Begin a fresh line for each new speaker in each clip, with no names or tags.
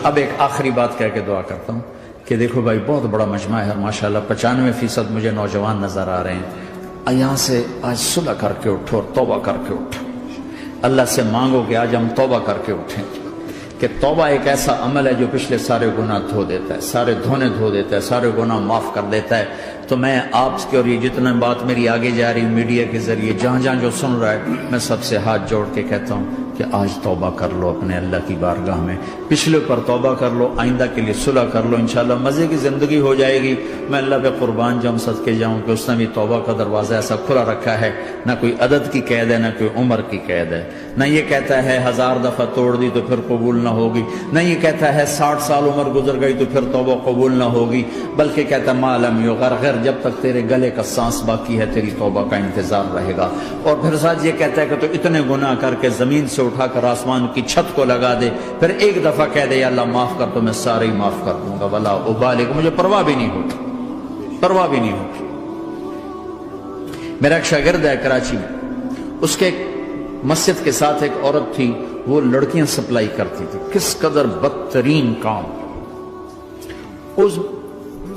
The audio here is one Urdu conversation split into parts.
اب ایک آخری بات کہہ کے دعا کرتا ہوں کہ دیکھو بھائی بہت بڑا مجمع ہے ماشاءاللہ، 95% مجھے نوجوان نظر آ رہے ہیں۔ یہاں سے آج صلح کر کے اٹھو اور توبہ کر کے اٹھو، اللہ سے مانگو کہ آج ہم توبہ کر کے اٹھیں، کہ توبہ ایک ایسا عمل ہے جو پچھلے سارے گناہ دھو دیتا ہے، سارے دھونے دھو دیتا ہے، سارے گناہ معاف کر دیتا ہے۔ تو میں آپ کے اور یہ جتنا بات میری آگے جا رہی میڈیا کے ذریعے جہاں جہاں جو سن رہا ہے، میں سب سے ہاتھ جوڑ کے کہتا ہوں کہ آج توبہ کر لو اپنے اللہ کی بارگاہ میں، پچھلے پر توبہ کر لو، آئندہ کے لیے صلح کر لو، انشاءاللہ مزے کی زندگی ہو جائے گی۔ میں اللہ پہ قربان جاؤں، صدقے جاؤں کہ اس نے بھی توبہ کا دروازہ ایسا کھلا رکھا ہے، نہ کوئی عدد کی قید ہے، نہ کوئی عمر کی قید ہے، نہ یہ کہتا ہے 1000 دفعہ توڑ دی تو پھر قبول نہ ہوگی، نہ یہ کہتا ہے 60 سال عمر گزر گئی تو پھر توبہ قبول نہ ہوگی، بلکہ کہتا ہے ما لم یغرغر، جب تک تیرے گلے کا سانس باقی ہے تیری توبہ کا انتظار رہے گا۔ اور پھر ساتھ یہ کہتا ہے کہ تو اتنے گناہ کر کے زمین سے اٹھا کر آسمان کی چھت کو لگا دے، پھر ایک دفعہ کہہ دے یا اللہ معاف کر تو میں سارے ہی معاف کر دوں گا، ولا ابالغ، مجھے پرواہ بھی نہیں ہوتی، پرواہ بھی نہیں ہوتی۔ میرا ایک شاگرد ہے کراچی میں، اس کے مسجد کے ساتھ ایک عورت تھی، وہ لڑکیاں سپلائی کرتی تھی، کس قدر بدترین کام۔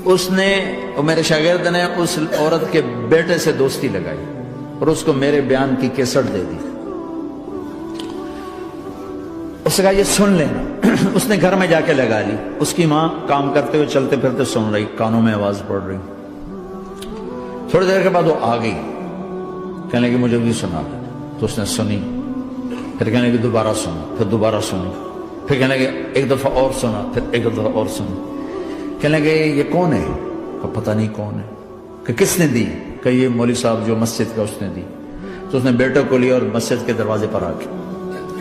اس نے، میرے شاگرد نے اس عورت کے بیٹے سے دوستی لگائی اور اس کو میرے بیان کی کیسٹ دے دی۔ اس نے کہا یہ سن لینا، اس نے گھر میں جا کے لگا لی، اس کی ماں کام کرتے ہوئے چلتے پھرتے سن رہی، کانوں میں آواز پڑ رہی۔ تھوڑی دیر کے بعد وہ آ گئی، کہنے لگی مجھے بھی سنا، تو اس نے سنی، پھر کہنے لگی دوبارہ سنا، پھر دوبارہ سنی، پھر کہنے لگی ایک دفعہ اور سنا، پھر ایک دفعہ اور سنی۔ کہنے لگے یہ کون ہے؟ پتہ نہیں کون ہے۔ کہ کس نے دی؟ کہ یہ مولوی صاحب جو مسجد کا اس نے دی۔ تو اس نے بیٹے کو لیا اور مسجد کے دروازے پر آ کے،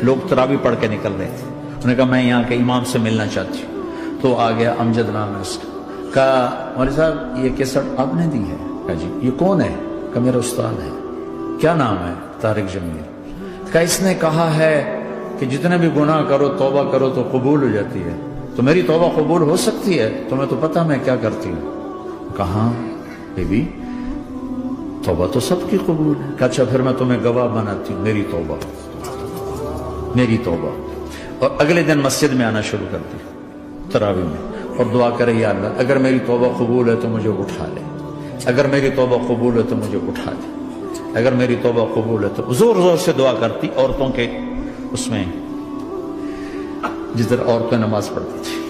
لوگ تراویح پڑھ کے نکل رہے تھے، انہوں نے کہا میں یہاں کے امام سے ملنا چاہتی ہوں۔ تو آ گیا، امجد نام ہے اس کا، کہا مولوی صاحب یہ کیسٹ آپ نے دی ہے؟ کہا جی۔ یہ کون ہے؟ کہ میرا استاد ہے۔ کیا نام ہے؟ طارق جمیل۔ کہا اس نے کہا ہے کہ جتنے بھی گناہ کرو توبہ کرو تو قبول ہو جاتی ہے، تو میری توبہ قبول ہو سکتی ہے؟ تمہیں تو پتہ میں کیا کرتی ہوں۔ کہاں بی بی توبہ تو سب کی قبول ہے۔ کہ اچھا پھر میں تمہیں گواہ بناتی ہوں، میری توبہ، میری توبہ۔ اور اگلے دن مسجد میں آنا شروع کر دی تراویح میں، اور دعا کرے یا اللہ اگر میری توبہ قبول ہے تو مجھے اٹھا لے، اگر میری توبہ قبول ہے تو مجھے اٹھا لے، اگر میری توبہ قبول ہے تو زور زور سے دعا کرتی، عورتوں کے اس میں جس طرح عورتیں نماز پڑھتی تھی۔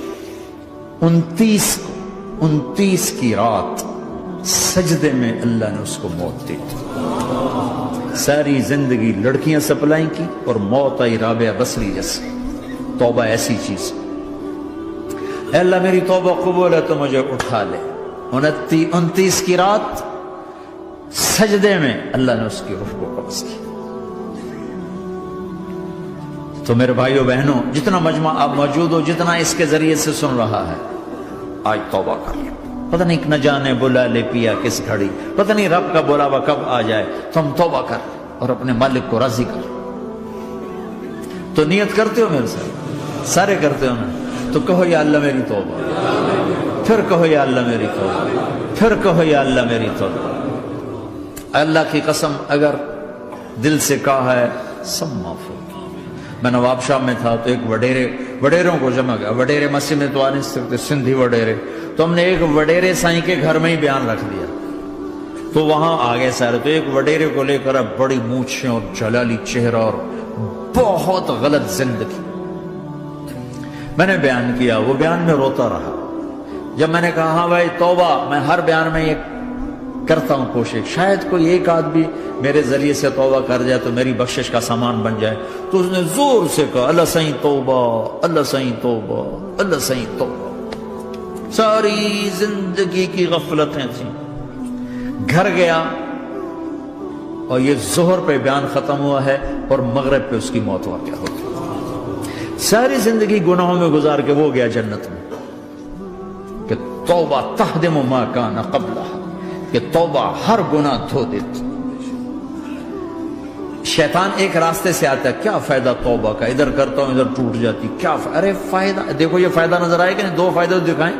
29 کی رات سجدے میں اللہ نے اس کو موت دی۔ ساری زندگی لڑکیاں سپلائی کی اور موت آئی رابعہ بصری جیسے۔ توبہ ایسی چیز، اے اللہ میری توبہ قبول ہے تو مجھے اٹھا لے۔ 29 کی رات سجدے میں اللہ نے اس کی روح کو قبض کی۔ تو میرے بھائیو بہنوں، جتنا مجمع آپ موجود ہو، جتنا اس کے ذریعے سے سن رہا ہے، آج توبہ کر لو۔ پتہ نہیں نہ جانے بلا لے پیا کس گھڑی، پتہ نہیں رب کا بلاوا کب آ جائے، تو ہم توبہ کر اور اپنے مالک کو راضی کر۔ تو نیت کرتے ہو میرے ساتھ؟ سارے کرتے ہو نا؟ تو کہو یا اللہ میری توبہ، پھر کہو یا اللہ میری توبہ، پھر کہو یا اللہ میری توبہ۔ اللہ کی قسم اگر دل سے کہا ہے سب معاف ہو۔ میں نواب شاہ میں تھا تو ایک وڈیروں کو جمع گیا، وڈیرے مسجد میں تو آ نہیں سکتے، سندھی وڈیرے، تو ہم نے ایک وڈیرے سائیں کے گھر میں ہی بیان رکھ دیا، تو وہاں آگے سارے، تو ایک وڈیرے کو لے کر بڑی مونچھیں اور جلالی چہرہ اور بہت غلط زندگی، میں نے بیان کیا، وہ بیان میں روتا رہا۔ جب میں نے کہا ہاں بھائی توبہ، میں ہر بیان میں یہ کرتا ہوں کوشش، شاید کوئی ایک آدمی میرے ذریعے سے توبہ کر جائے تو میری بخشش کا سامان بن جائے، تو اس نے زور سے کہا اللہ سائیں توبہ، اللہ سائیں توبہ، اللہ سائیں توبہ۔ ساری زندگی کی غفلتیں تھیں۔ گھر گیا اور یہ ظہر پہ بیان ختم ہوا ہے اور مغرب پہ اس کی موت واقع ہو گئی۔ ساری زندگی گناہوں میں گزار کے وہ گیا جنت میں، کہ توبہ تہدم ما کان قبلہا، کہ توبہ ہر گناہ دھو دیتی۔ شیطان ایک راستے سے آتا ہے، کیا فائدہ توبہ کا، ادھر کرتا ہوں ادھر ٹوٹ جاتی، کیا ارے فائدہ، دیکھو یہ فائدہ نظر آئے کہ نہیں؟ دو فائدے دکھائیں،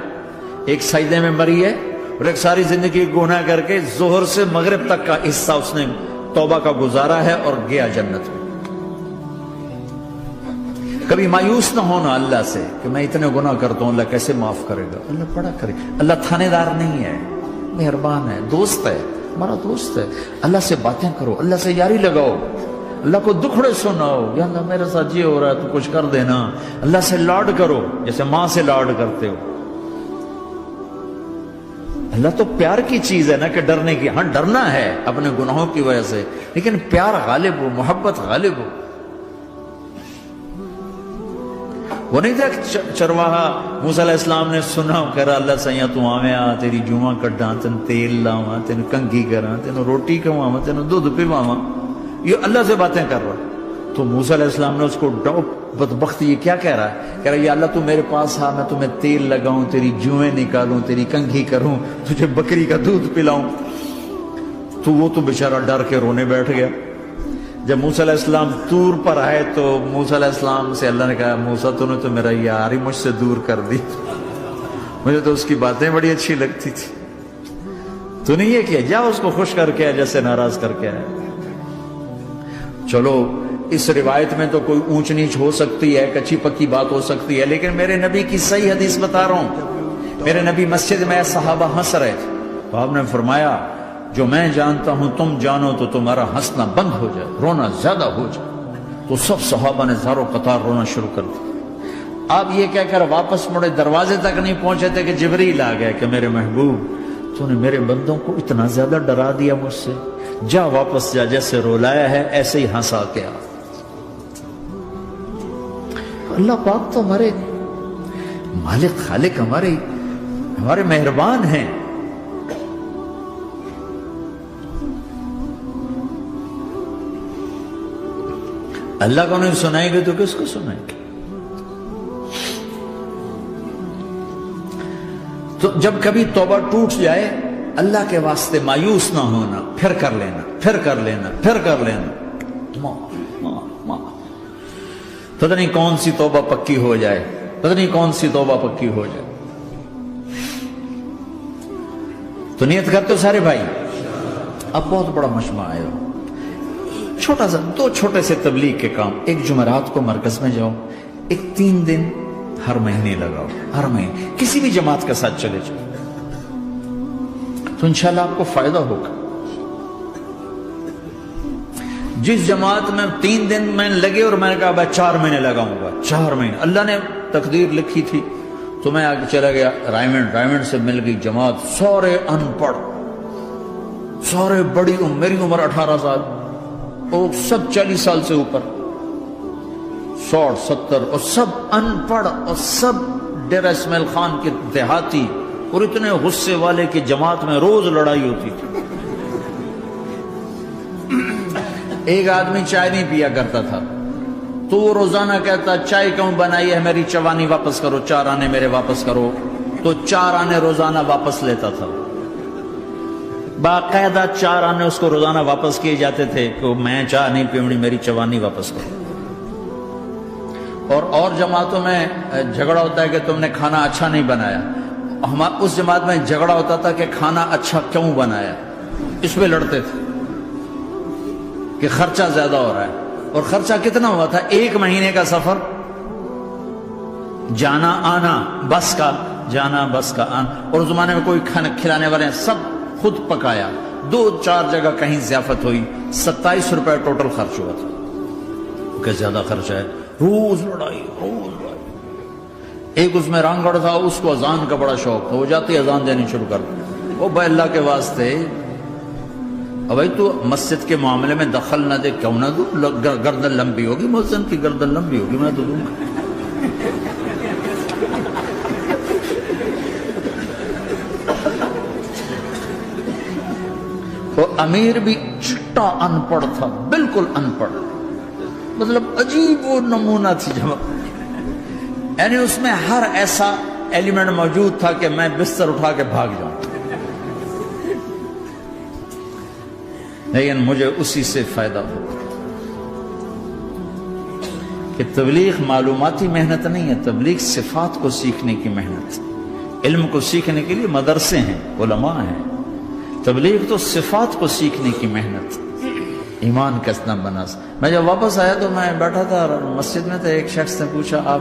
ایک سجدے میں مری ہے اور ایک ساری زندگی گناہ کر کے ظہر سے مغرب تک کا حصہ اس نے توبہ کا گزارا ہے اور گیا جنت میں۔ کبھی مایوس نہ ہونا اللہ سے کہ میں اتنے گناہ کرتا ہوں، اللہ کیسے معاف کرے گا؟ اللہ بڑا کرے. اللہ تھانے دار نہیں ہے، مہربان ہے، دوست ہے، ہمارا دوست ہے. اللہ سے باتیں کرو، اللہ سے یاری لگاؤ، اللہ کو دکھڑے سناؤ، یا اللہ میرے ساتھ یہ ہو رہا ہے تو کچھ کر دینا. اللہ سے لاڈ کرو جیسے ماں سے لاڈ کرتے ہو. اللہ تو پیار کی چیز ہے نا کہ ڈرنے کی. ہاں ڈرنا ہے اپنے گناہوں کی وجہ سے، لیکن پیار غالب ہو، محبت غالب ہو. وہ نہیں تھا چرواہا موسیٰ علیہ السلام نے سنا، کہہ رہا اللہ سیاں تو آویں آ تیری جوہاں کڈاں، تین تیل لاواں، تین کنگھی کراں، تین روٹی کھواواں، تین دودھ پواواں. یہ اللہ سے باتیں کر رہا. تو موسیٰ علیہ السلام نے اس کو بدبخت یہ کیا کہہ رہا ہے؟ کہہ رہا ہے یا اللہ تو میرے پاس آ، میں تمہیں تیل لگاؤں، تیری جوئیں نکالوں، تیری کنگھی کروں، تجھے بکری کا دودھ پلاؤں. تو وہ تو بیچارہ ڈر کے رونے بیٹھ گیا. جب موسیٰ علیہ السلام طور پر آئے تو موسیٰ علیہ السلام سے اللہ نے کہا موسیٰ تو نے تو میرا یار ہی مجھ سے دور کر دی، مجھے تو اس کی باتیں بڑی اچھی لگتی تھی. تو نہیں یہ کیا، جا اس کو خوش کر کے جیسے ناراض کر کے آئے. چلو اس روایت میں تو کوئی اونچ نیچ ہو سکتی ہے، کچی پکی بات ہو سکتی ہے، لیکن میرے نبی کی صحیح حدیث بتا رہا ہوں. میرے نبی مسجد میں صحابہ ہنس رہے تھے تو آپ نے فرمایا جو میں جانتا ہوں تم جانو تو تمہارا ہنسنا بند ہو جائے، رونا زیادہ ہو جائے. تو سب صحابہ نے زاروں قطار رونا شروع کر دیا. آپ یہ کہہ کر واپس مڑے، دروازے تک نہیں پہنچے تھے کہ جبریل آ گئے کہ میرے محبوب تو نے میرے بندوں کو اتنا زیادہ ڈرا دیا مجھ سے، جا واپس جا، جیسے رولایا ہے ایسے ہی ہنسا کے آ. اللہ پاک تو ہمارے مالک خالق، ہمارے مہربان ہیں. اللہ کو نہیں سنائیں گے تو کس کو سنائیں گے؟ تو جب کبھی توبہ ٹوٹ جائے اللہ کے واسطے مایوس نہ ہونا، پھر کر لینا، پھر کر لینا، پھر کر لینا. پتہ نہیں کون سی توبہ پکی ہو جائے، پتہ نہیں کون سی توبہ پکی ہو جائے. تو نیت کرتے ہو سارے بھائی؟ اب بہت بڑا مجمع آئے ہو، چھوٹا سا دو چھوٹے سے تبلیغ کے کام. ایک جمعرات کو مرکز میں جاؤ، ایک 3 دن ہر مہینے لگاؤ، ہر مہینے کسی بھی جماعت کے ساتھ چلے جاؤ تو انشاءاللہ آپ کو فائدہ ہوگا. جس جماعت میں 3 دن میں لگے اور میں نے کہا 4 مہینے لگاؤں گا، 4 مہینے اللہ نے تقدیر لکھی تھی تو میں آگے چلا گیا رائمنڈ سے مل گئی جماعت، سارے ان پڑھ، سارے بڑی عمر، میری عمر 18 سال اور سب 40 سال سے اوپر، 60 70 اور سب ان پڑھ اور سب ڈیرہ اسماعیل خان کے دیہاتی، اور اتنے غصے والے کہ جماعت میں روز لڑائی ہوتی تھی. ایک آدمی چائے نہیں پیا کرتا تھا تو وہ روزانہ کہتا چائے کیوں بنائی ہے، میری چوانی واپس کرو، 4 آنے میرے واپس کرو. تو 4 آنے روزانہ واپس لیتا تھا، باقاعدہ 4 آنے اس کو روزانہ واپس کیے جاتے تھے کہ میں چائے نہیں پیونی، میری چوانی واپس کرو. اور جماعتوں میں جھگڑا ہوتا ہے کہ تم نے کھانا اچھا نہیں بنایا. اس جماعت میں جھگڑا ہوتا تھا کہ کھانا اچھا کیوں بنایا، اس پہ لڑتے تھے کہ خرچہ زیادہ ہو رہا ہے. اور خرچہ کتنا ہوا تھا؟ 1 مہینے کا سفر، جانا آنا، بس کا جانا بس کا آنا. اور اس زمانے میں کوئی کھانا کھلانے والے ہیں، سب خود پکایا. 2-4 جگہ کہیں ضیافت ہوئی، 27 روپے ٹوٹل خرچ ہوا تھا. کہ زیادہ خرچہ ہے، روز لڑائی، روز لڑائی. ایک اس میں رانگڑ تھا، اس کو اذان کا بڑا شوق تھا، وہ جاتی اذان دینی شروع کر دی. وہ بھائی اللہ کے واسطے اب بھائی تو مسجد کے معاملے میں دخل نہ دے، کیوں نہ دوں، گردن لمبی ہوگی، مؤذن کی گردن لمبی ہوگی، میں تو دوں گا. وہ امیر بھی چھٹا ان پڑھ تھا، بالکل ان پڑھ، مطلب عجیب و نمونہ تھی جماعت. یعنی اس میں ہر ایسا ایلیمنٹ موجود تھا کہ میں بستر اٹھا کے بھاگ جاؤں، لیکن مجھے اسی سے فائدہ ہو کہ تبلیغ معلوماتی محنت نہیں ہے، تبلیغ صفات کو سیکھنے کی محنت. علم کو سیکھنے کے لیے مدرسے ہیں، علماء ہیں، تبلیغ تو صفات کو سیکھنے کی محنت. ایمان کس نہ بنا. میں جب واپس آیا تو میں بیٹھا تھا مسجد میں، تو ایک شخص نے پوچھا آپ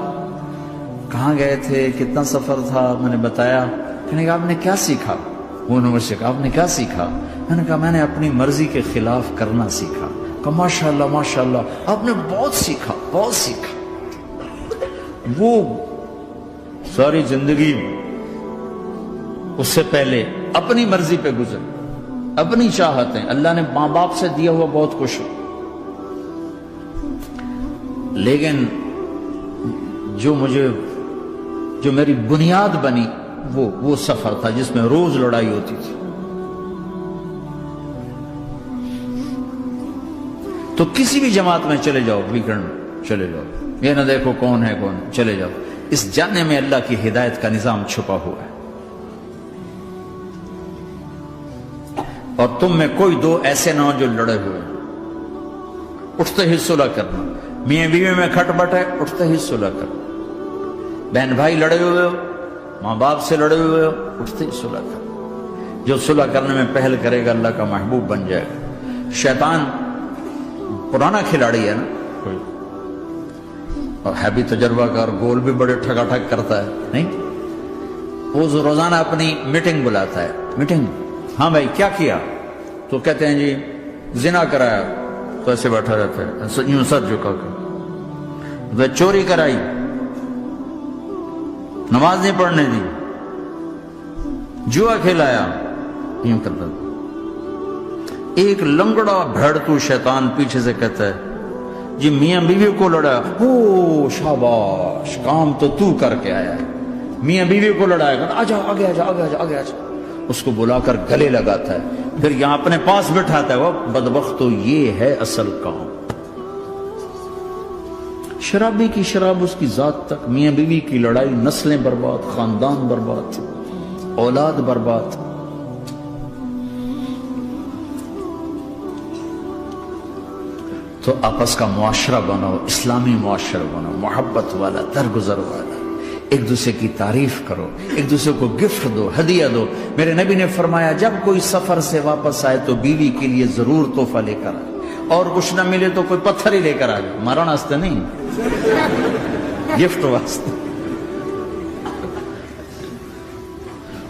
کہاں گئے تھے، کتنا سفر تھا؟ میں نے بتایا. کہنے کہا آپ نے کیا سیکھا؟ انہوں نے مجھ سے کہا آپ نے کیا سیکھا؟ میں نے کہا میں نے اپنی مرضی کے خلاف کرنا سیکھا. کہا ماشاءاللہ ماشاءاللہ آپ نے بہت سیکھا، بہت سیکھا. وہ ساری زندگی اس سے پہلے اپنی مرضی پہ گزر، اپنی چاہتیں، اللہ نے ماں باپ سے دیا ہوا بہت کچھ، لیکن جو میری بنیاد بنی وہ سفر تھا جس میں روز لڑائی ہوتی تھی. تو کسی بھی جماعت میں چلے جاؤ، ویکنڈ چلے جاؤ، یہ نہ دیکھو کون ہے کون، چلے جاؤ. اس جانے میں اللہ کی ہدایت کا نظام چھپا ہوا ہے. اور تم میں کوئی دو ایسے نہ ہو جو لڑے ہوئے، اٹھتے ہی صلح کرنا. میاں بیوی میں کھٹ بٹ ہے، اٹھتے ہی صلح کرنا. بہن بھائی لڑے ہوئے ہو، ماں باپ سے لڑے ہوئے ہو، اٹھتے ہی صلح کرنا. جو صلح کرنے میں پہل کرے گا اللہ کا محبوب بن جائے گا. شیطان پرانا کھلاڑی ہے نا کوئی، اور ہے بھی تجربہ کار، گول بھی بڑے ٹھگا ٹھگ کرتا ہے. نہیں، وہ روزانہ اپنی میٹنگ بلاتا ہے. میٹنگ، ہاں بھائی کیا کیا؟ تو کہتے ہیں جی زنا کرایا، تو ایسے بیٹھا رہتا ہے یوں سر جھکا کر. چوری کرائی، نماز نہیں پڑھنے دی، جوا کھلایا، یوں کرتا. ایک لنگڑا بھیڑتو شیطان پیچھے سے کہتا ہے جی میاں بیوی کو لڑایا، او شاباش کام تو کر کے آیا ہے. میاں بیوی کو لڑایا، آجا آگے آجا آگے آجا آگے آجا. اس کو بلا کر گلے لگاتا ہے، پھر یہاں اپنے پاس بٹھاتا ہے. وہ بدبختو یہ ہے اصل کام. شرابی کی شراب اس کی ذات تک، میاں بیوی کی لڑائی، نسلیں برباد، خاندان برباد، اولاد برباد. تو آپس کا معاشرہ بناؤ، اسلامی معاشرہ بناؤ، محبت والا، درگزر والا. ایک دوسرے کی تعریف کرو، ایک دوسرے کو گفٹ دو، ہدیہ دو. میرے نبی نے فرمایا جب کوئی سفر سے واپس آئے تو بیوی کے لیے ضرور تحفہ لے کر آئے، اور کچھ نہ ملے تو کوئی پتھر ہی لے کر آئے. مارا واسطے نہیں، گفٹ واسطے.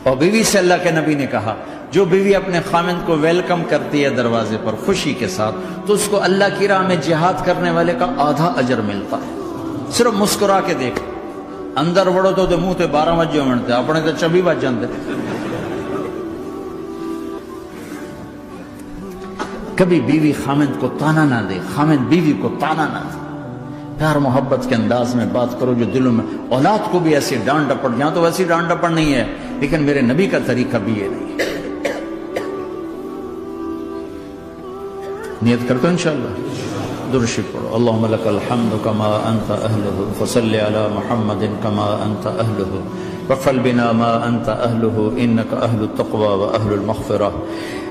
اور بیوی سے اللہ کے نبی نے کہا جو بیوی اپنے خامند کو ویلکم کرتی ہے دروازے پر خوشی کے ساتھ، تو اس کو اللہ کی راہ میں جہاد کرنے والے کا آدھا اجر ملتا ہے. صرف مسکرا کے دیکھ. اندر وڑو تو منہ تے 12 بجے منتے، اپنے تو 24 بج جاندے. کبھی بیوی خامند کو تانا نہ دے، خامند بیوی کو تانا نہ دے. پیار محبت کے انداز میں بات کرو جو دلوں میں. اولاد کو بھی ایسی ڈانٹ ڈپٹ، یہاں تو ویسی ڈانٹ ڈپٹ نہیں ہے، لیکن میرے نبی کا طریقہ بھی یہ نہیں ہے. نیت کرتے ہو انشاءاللہ. درود شریف پڑھو. اللہم لک الحمد کما انت اہلہ فصل علی محمد کما انت اہلہ وفعل بنا ما انت اہلہ انک اہل التقوی و اہل المغفرہ.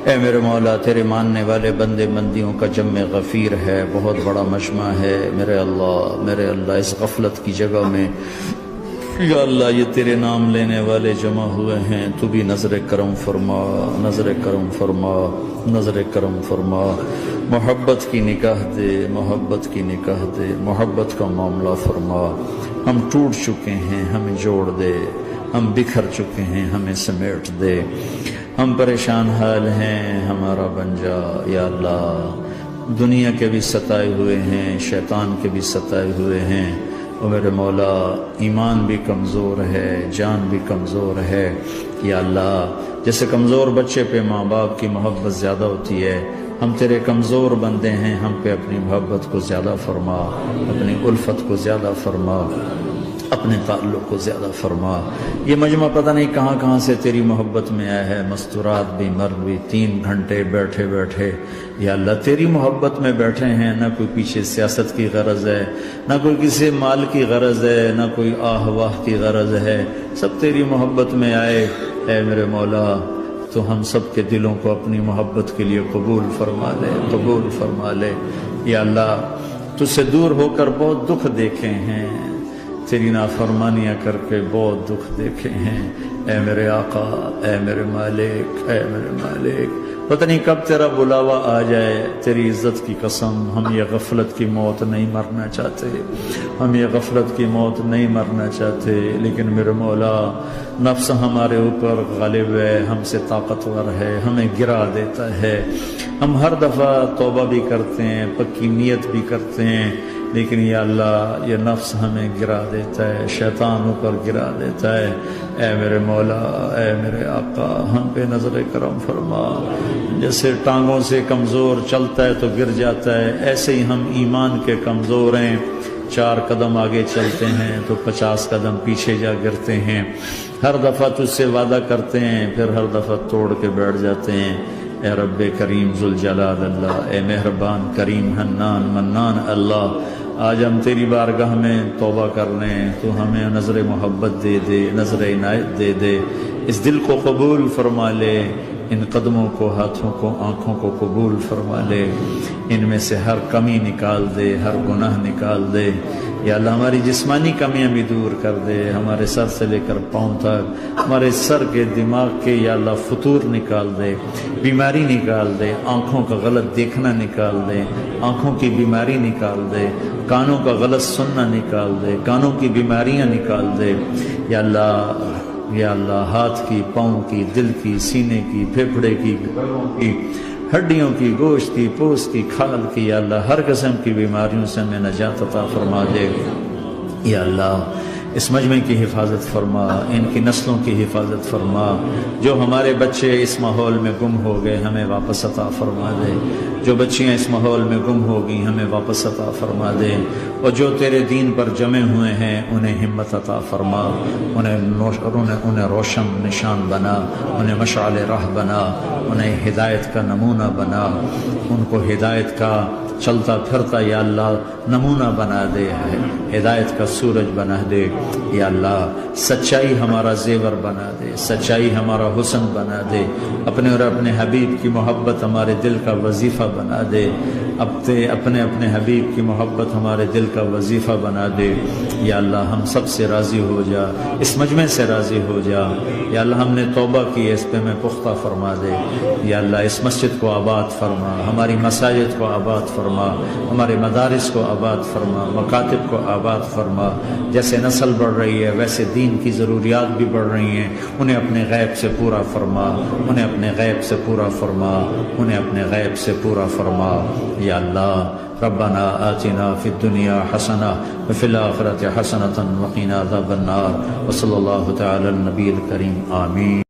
اے میرے مولا، تیرے ماننے والے بندے بندیوں کا جمع غفیر ہے، بہت بڑا مجمع ہے. میرے اللہ اس غفلت کی جگہ میں یا اللہ یہ تیرے نام لینے والے جمع ہوئے ہیں، تو بھی نظر کرم فرما، نظر کرم فرما، نظر کرم فرما. محبت کی نکاح دے، محبت کی نکاح دے، محبت کا معاملہ فرما. ہم ٹوٹ چکے ہیں، ہمیں جوڑ دے. ہم بکھر چکے ہیں، ہمیں سمیٹ دے. ہم پریشان حال ہیں، ہمارا بن جا یا اللہ. دنیا کے بھی ستائے ہوئے ہیں، شیطان کے بھی ستائے ہوئے ہیں. اور میرے مولا ایمان بھی کمزور ہے، جان بھی کمزور ہے یا اللہ. جیسے کمزور بچے پہ ماں باپ کی محبت زیادہ ہوتی ہے، ہم تیرے کمزور بندے ہیں، ہم پہ اپنی محبت کو زیادہ فرما، اپنی الفت کو زیادہ فرما، اپنے تعلق کو زیادہ فرما. یہ مجمع پتہ نہیں کہاں کہاں سے تیری محبت میں آیا ہے. مستورات بھی، مرد بھی، 3 گھنٹے بیٹھے بیٹھے یا اللہ تیری محبت میں بیٹھے ہیں. نہ کوئی پیچھے سیاست کی غرض ہے، نہ کوئی کسی مال کی غرض ہے، نہ کوئی آہ واہ کی غرض ہے. سب تیری محبت میں آئے. اے میرے مولا تو ہم سب کے دلوں کو اپنی محبت کے لیے قبول فرما لے، قبول فرما لے. یا اللہ تجھ سے دور ہو کر بہت دکھ دیکھے ہیں، تیری نافرمانیاں کر کے بہت دکھ دیکھے ہیں، اے میرے آقا، اے میرے مالک، اے میرے مالک، پتہ نہیں کب تیرا بلاوا آ جائے، تیری عزت کی قسم ہم یہ غفلت کی موت نہیں مرنا چاہتے، ہم یہ غفلت کی موت نہیں مرنا چاہتے، لیکن میرے مولا نفس ہمارے اوپر غالب ہے، ہم سے طاقتور ہے، ہمیں گرا دیتا ہے، ہم ہر دفعہ توبہ بھی کرتے ہیں، پکی نیت بھی کرتے ہیں، لیکن یا اللہ یہ نفس ہمیں گرا دیتا ہے، شیطان اوپر گرا دیتا ہے۔ اے میرے مولا، اے میرے آقا، ہم پہ نظر کرم فرما، جیسے ٹانگوں سے کمزور چلتا ہے تو گر جاتا ہے، ایسے ہی ہم ایمان کے کمزور ہیں، 4 قدم آگے چلتے ہیں تو 50 قدم پیچھے جا گرتے ہیں، ہر دفعہ تجھ سے وعدہ کرتے ہیں پھر ہر دفعہ توڑ کے بیٹھ جاتے ہیں۔ اے رب کریم ذوالجلال اللہ، اے مہربان کریم حنان منان اللہ، آج ہم تیری بارگاہ میں توبہ کر رہے ہیں، تو ہمیں نظر محبت دے دے، نظر عنایت دے دے، اس دل کو قبول فرما لے، ان قدموں کو، ہاتھوں کو، آنکھوں کو قبول فرما لے، ان میں سے ہر کمی نکال دے، ہر گناہ نکال دے، یا اللہ ہماری جسمانی کمیاں بھی دور کر دے، ہمارے سر سے لے کر پاؤں تک، ہمارے سر کے دماغ کے یا اللہ فطور نکال دے، بیماری نکال دے، آنکھوں کا غلط دیکھنا نکال دے، آنکھوں کی بیماری نکال دے، کانوں کا غلط سننا نکال دے، کانوں کی بیماریاں نکال دے، یا اللہ، یا اللہ ہاتھ کی، پاؤں کی، دل کی، سینے کی، پھیپھڑے کی، گردوں کی، ہڈیوں کی، گوشت کی، پوست کی، کھال کی، یا اللہ ہر قسم کی بیماریوں سے ہمیں نجات عطا فرما دے، یا اللہ اس مجمع کی حفاظت فرما، ان کی نسلوں کی حفاظت فرما، جو ہمارے بچے اس ماحول میں گم ہو گئے ہمیں واپس عطا فرما دے، جو بچیاں اس ماحول میں گم ہو گئی ہمیں واپس عطا فرما دے، اور جو تیرے دین پر جمے ہوئے ہیں انہیں ہمت عطا فرما، انہیں روشن نشان بنا، انہیں مشعل راہ بنا، انہیں ہدایت کا نمونہ بنا، ان کو ہدایت کا چلتا پھرتا یا اللہ نمونہ بنا دے، ہدایت کا سورج بنا دے، یا اللہ سچائی ہمارا زیور بنا دے، سچائی ہمارا حسن بنا دے، اپنے اور اپنے حبیب کی محبت ہمارے دل کا وظیفہ بنا دے، اپنے حبیب کی محبت ہمارے دل کا وظیفہ بنا دے، یا اللہ ہم سب سے راضی ہو جا، اس مجمع سے راضی ہو جا، یا اللہ ہم نے توبہ کی ہے اس پہ میں پختہ فرما دے، یا اللہ اس مسجد کو آباد فرما، ہماری مساجد کو آباد فرما، ہمارے مدارس کو آباد فرما، مکاتب کو آباد فرما، جیسے نسل بڑھ رہی ہے ویسے دین کی ضروریات بھی بڑھ رہی ہیں، انہیں اپنے غیب سے پورا فرما، انہیں اپنے غیب سے پورا فرما، انہیں اپنے غیب سے پورا فرما، یا اللہ ربنا آتنا فی الدنیا حسنہ وفی الآخرۃ حسنۃ وقنا عذاب النار، وصلی اللہ تعالی النبی الکریم، آمین۔